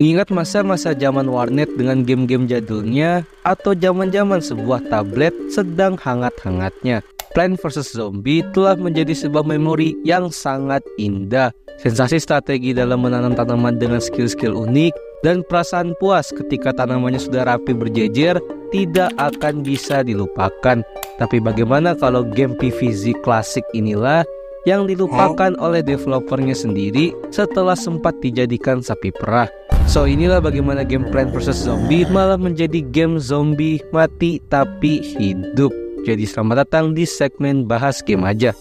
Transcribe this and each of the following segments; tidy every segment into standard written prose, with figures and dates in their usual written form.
Ingat masa-masa zaman warnet dengan game-game jadulnya atau zaman-zaman sebuah tablet sedang hangat-hangatnya. Plants vs Zombie telah menjadi sebuah memori yang sangat indah. Sensasi strategi dalam menanam tanaman dengan skill-skill unik dan perasaan puas ketika tanamannya sudah rapi berjejer tidak akan bisa dilupakan. Tapi bagaimana kalau game PvZ klasik inilah yang dilupakan oleh developernya sendiri setelah sempat dijadikan sapi perah? So inilah bagaimana game Plants vs Zombie malah menjadi game zombie mati tapi hidup. Jadi selamat datang di segmen bahas game aja.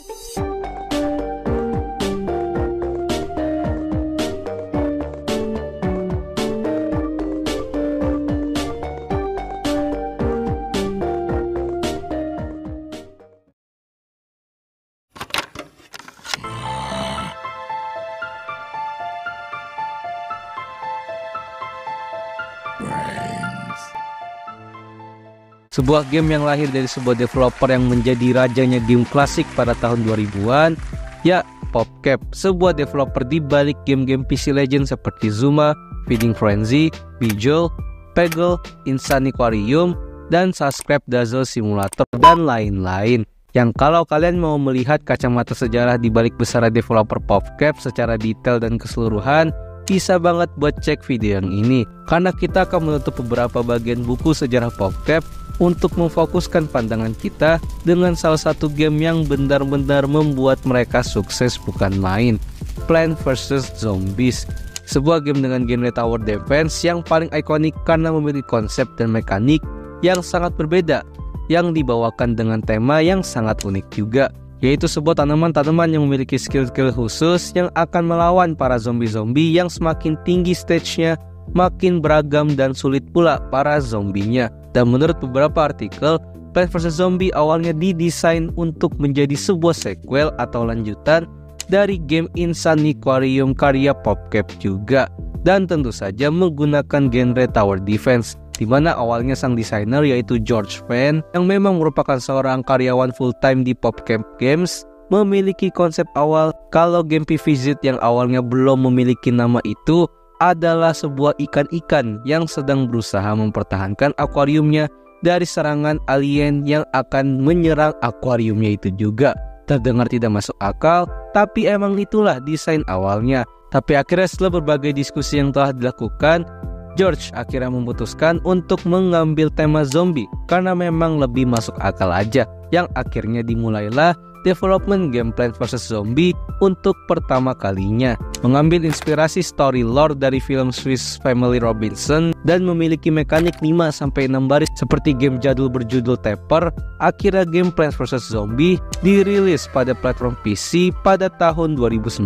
Sebuah game yang lahir dari sebuah developer yang menjadi rajanya game klasik pada tahun 2000-an, ya PopCap, sebuah developer di balik game-game PC Legend seperti Zuma, Feeding Frenzy, Bejeweled, Peggle, Insaniquarium, dan Subscribe Dazzle Simulator, dan lain-lain. Yang kalau kalian mau melihat kacamata sejarah di balik besar developer PopCap secara detail dan keseluruhan, bisa banget buat cek video yang ini, karena kita akan menutup beberapa bagian buku sejarah PopCap untuk memfokuskan pandangan kita dengan salah satu game yang benar-benar membuat mereka sukses bukan main, Plants vs Zombies. Sebuah game dengan genre tower defense yang paling ikonik karena memiliki konsep dan mekanik yang sangat berbeda, yang dibawakan dengan tema yang sangat unik juga, yaitu sebuah tanaman-tanaman yang memiliki skill-skill khusus yang akan melawan para zombie-zombie yang semakin tinggi stage-nya, makin beragam dan sulit pula para zombinya. Dan menurut beberapa artikel, Plants vs Zombie awalnya didesain untuk menjadi sebuah sequel atau lanjutan dari game Insaniquarium karya PopCap juga, dan tentu saja menggunakan genre tower defense, di mana awalnya sang desainer yaitu George Fan, yang memang merupakan seorang karyawan full-time di PopCap Games, memiliki konsep awal kalau game PvZ yang awalnya belum memiliki nama itu adalah sebuah ikan-ikan yang sedang berusaha mempertahankan akuariumnya dari serangan alien yang akan menyerang akuariumnya itu juga. Terdengar tidak masuk akal, tapi emang itulah desain awalnya. Tapi akhirnya setelah berbagai diskusi yang telah dilakukan, George akhirnya memutuskan untuk mengambil tema zombie karena memang lebih masuk akal aja. Yang akhirnya dimulailah development game Plants vs Zombie untuk pertama kalinya, mengambil inspirasi story lore dari film Swiss Family Robinson dan memiliki mekanik 5-6 baris seperti game jadul berjudul Tapper. Akhirnya game Plants vs Zombie dirilis pada platform PC pada tahun 2009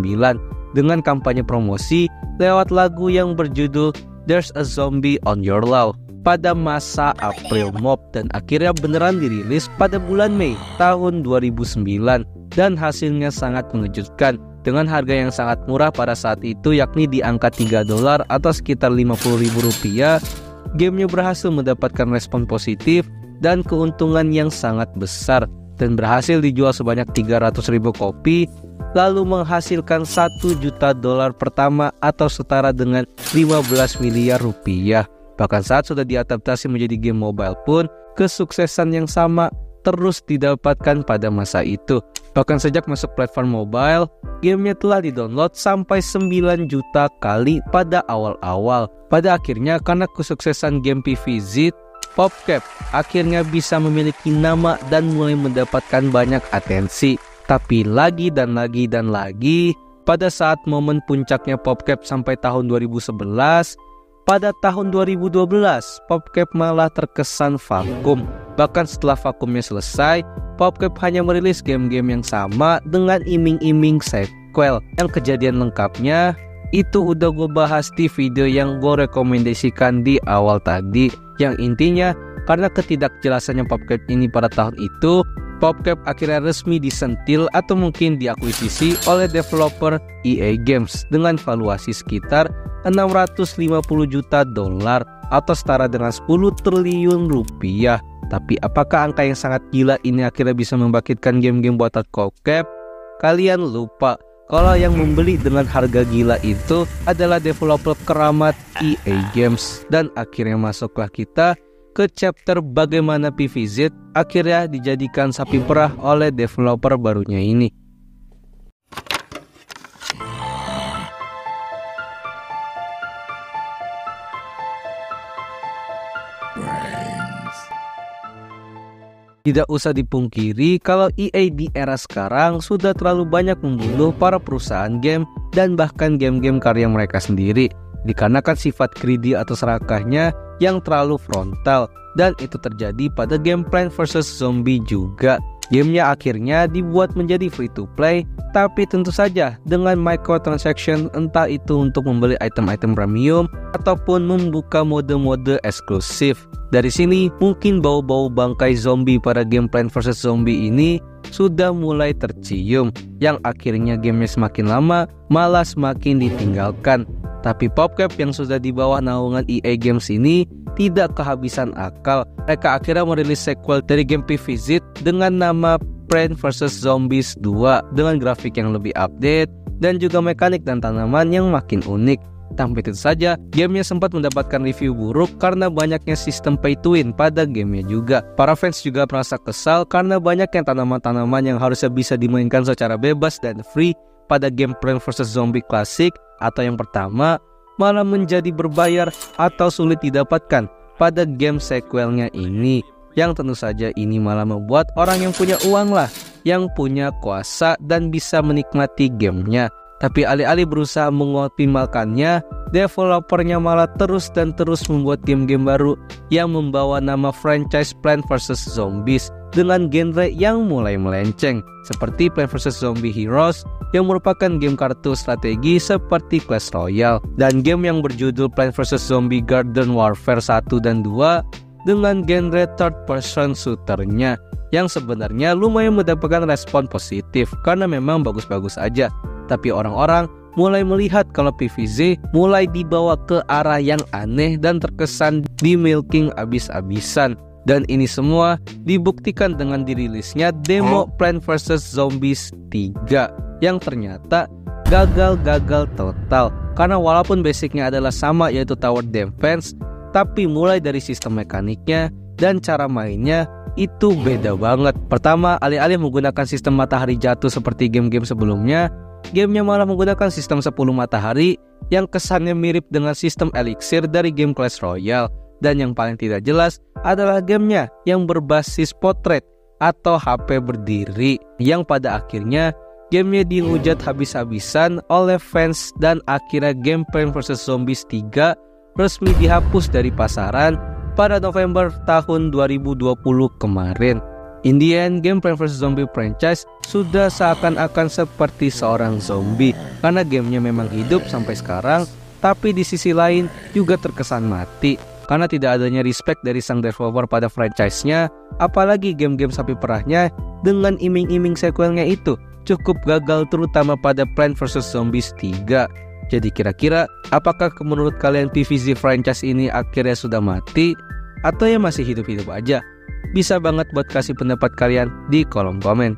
dengan kampanye promosi lewat lagu yang berjudul There's a Zombie on Your Lawn pada masa April Mop, dan akhirnya beneran dirilis pada bulan Mei tahun 2009, dan hasilnya sangat mengejutkan dengan harga yang sangat murah pada saat itu, yakni di angka $3 atau sekitar Rp50.000. Gamenya berhasil mendapatkan respon positif dan keuntungan yang sangat besar, dan berhasil dijual sebanyak 300.000 kopi, lalu menghasilkan $1 juta pertama atau setara dengan 15 miliar rupiah. Bahkan saat sudah diadaptasi menjadi game mobile pun, kesuksesan yang sama terus didapatkan pada masa itu. Bahkan sejak masuk platform mobile, gamenya telah didownload sampai 9 juta kali pada awal-awal. Pada akhirnya karena kesuksesan game PvZ, PopCap akhirnya bisa memiliki nama dan mulai mendapatkan banyak atensi. Tapi lagi dan lagi, pada saat momen puncaknya PopCap sampai tahun 2011, pada tahun 2012, PopCap malah terkesan vakum. Bahkan setelah vakumnya selesai, PopCap hanya merilis game-game yang sama dengan iming-iming sequel. Yang kejadian lengkapnya itu udah gue bahas di video yang gue rekomendasikan di awal tadi. Yang intinya, karena ketidakjelasannya PopCap ini pada tahun itu, PopCap akhirnya resmi disentil atau mungkin diakuisisi oleh developer EA Games dengan valuasi sekitar $650 juta atau setara dengan 10 triliun rupiah. Tapi apakah angka yang sangat gila ini akhirnya bisa membangkitkan game-game buatan PopCap? Kalian lupa kalau yang membeli dengan harga gila itu adalah developer keramat EA Games. Dan akhirnya masuklah kita ke chapter bagaimana PVZ akhirnya dijadikan sapi perah oleh developer barunya ini. Tidak usah dipungkiri kalau EA di era sekarang sudah terlalu banyak membunuh para perusahaan game dan bahkan game-game karya mereka sendiri dikarenakan sifat greedy atau serakahnya yang terlalu frontal, dan itu terjadi pada game Plants vs Zombie juga. Gamenya akhirnya dibuat menjadi free to play, tapi tentu saja dengan microtransaction, entah itu untuk membeli item-item premium ataupun membuka mode-mode eksklusif. Dari sini mungkin bau-bau bangkai zombie pada game Plants vs Zombie ini sudah mulai tercium, yang akhirnya gamenya semakin lama malah semakin ditinggalkan. Tapi PopCap yang sudah di bawah naungan EA Games ini tidak kehabisan akal. Mereka akhirnya merilis sequel dari game PVZ dengan nama Plants vs Zombies 2 dengan grafik yang lebih update dan juga mekanik dan tanaman yang makin unik. Tapi tentu saja, gamenya sempat mendapatkan review buruk karena banyaknya sistem pay to win pada gamenya juga. Para fans juga merasa kesal karena banyaknya tanaman-tanaman yang harusnya bisa dimainkan secara bebas dan free pada game Plants vs Zombie klasik atau yang pertama malah menjadi berbayar atau sulit didapatkan pada game sequelnya ini. Yang tentu saja ini malah membuat orang yang punya uang lah yang punya kuasa dan bisa menikmati gamenya. Tapi alih-alih berusaha mengoptimalkannya, developernya malah terus dan terus membuat game-game baru yang membawa nama franchise Plants vs Zombies dengan genre yang mulai melenceng, seperti Plants vs Zombie Heroes yang merupakan game kartu strategi seperti Clash Royale, dan game yang berjudul Plants vs Zombie Garden Warfare 1 dan 2 dengan genre third person shooternya yang sebenarnya lumayan mendapatkan respon positif karena memang bagus-bagus aja. Tapi orang-orang mulai melihat kalau PVZ mulai dibawa ke arah yang aneh dan terkesan di milking abis-abisan. Dan ini semua dibuktikan dengan dirilisnya demo Plants vs Zombies 3 yang ternyata gagal total. Karena walaupun basicnya adalah sama yaitu tower defense, tapi mulai dari sistem mekaniknya dan cara mainnya itu beda banget. Pertama, alih-alih menggunakan sistem matahari jatuh seperti game-game sebelumnya, gamenya malah menggunakan sistem 10 matahari yang kesannya mirip dengan sistem elixir dari game Clash Royale. Dan yang paling tidak jelas adalah gamenya yang berbasis potret atau HP berdiri, yang pada akhirnya gamenya dihujat habis-habisan oleh fans dan akhirnya game Plants vs Zombies 3 resmi dihapus dari pasaran pada November tahun 2020 kemarin. In the end, game Plants vs Zombie franchise sudah seakan-akan seperti seorang zombie karena gamenya memang hidup sampai sekarang, tapi di sisi lain juga terkesan mati karena tidak adanya respect dari sang developer pada franchise-nya. Apalagi game-game sapi perahnya dengan iming-iming sequelnya itu cukup gagal, terutama pada Plants vs Zombies 3. Jadi kira-kira apakah menurut kalian PVZ franchise ini akhirnya sudah mati atau ya masih hidup-hidup aja? Bisa banget buat kasih pendapat kalian di kolom komen.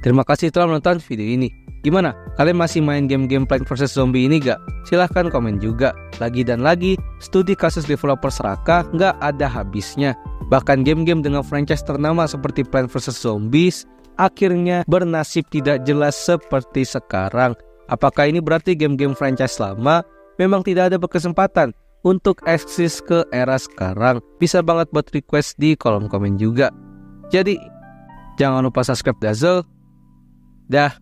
Terima kasih telah menonton video ini. Gimana? Kalian masih main game-game Plants vs Zombie ini gak? Silahkan komen juga. Lagi dan lagi, studi kasus developer serakah gak ada habisnya. Bahkan game-game dengan franchise ternama seperti Plants vs Zombies akhirnya bernasib tidak jelas seperti sekarang. Apakah ini berarti game-game franchise lama memang tidak ada berkesempatan untuk eksis ke era sekarang? Bisa banget buat request di kolom komen juga. Jadi jangan lupa subscribe Dazzle. Dah.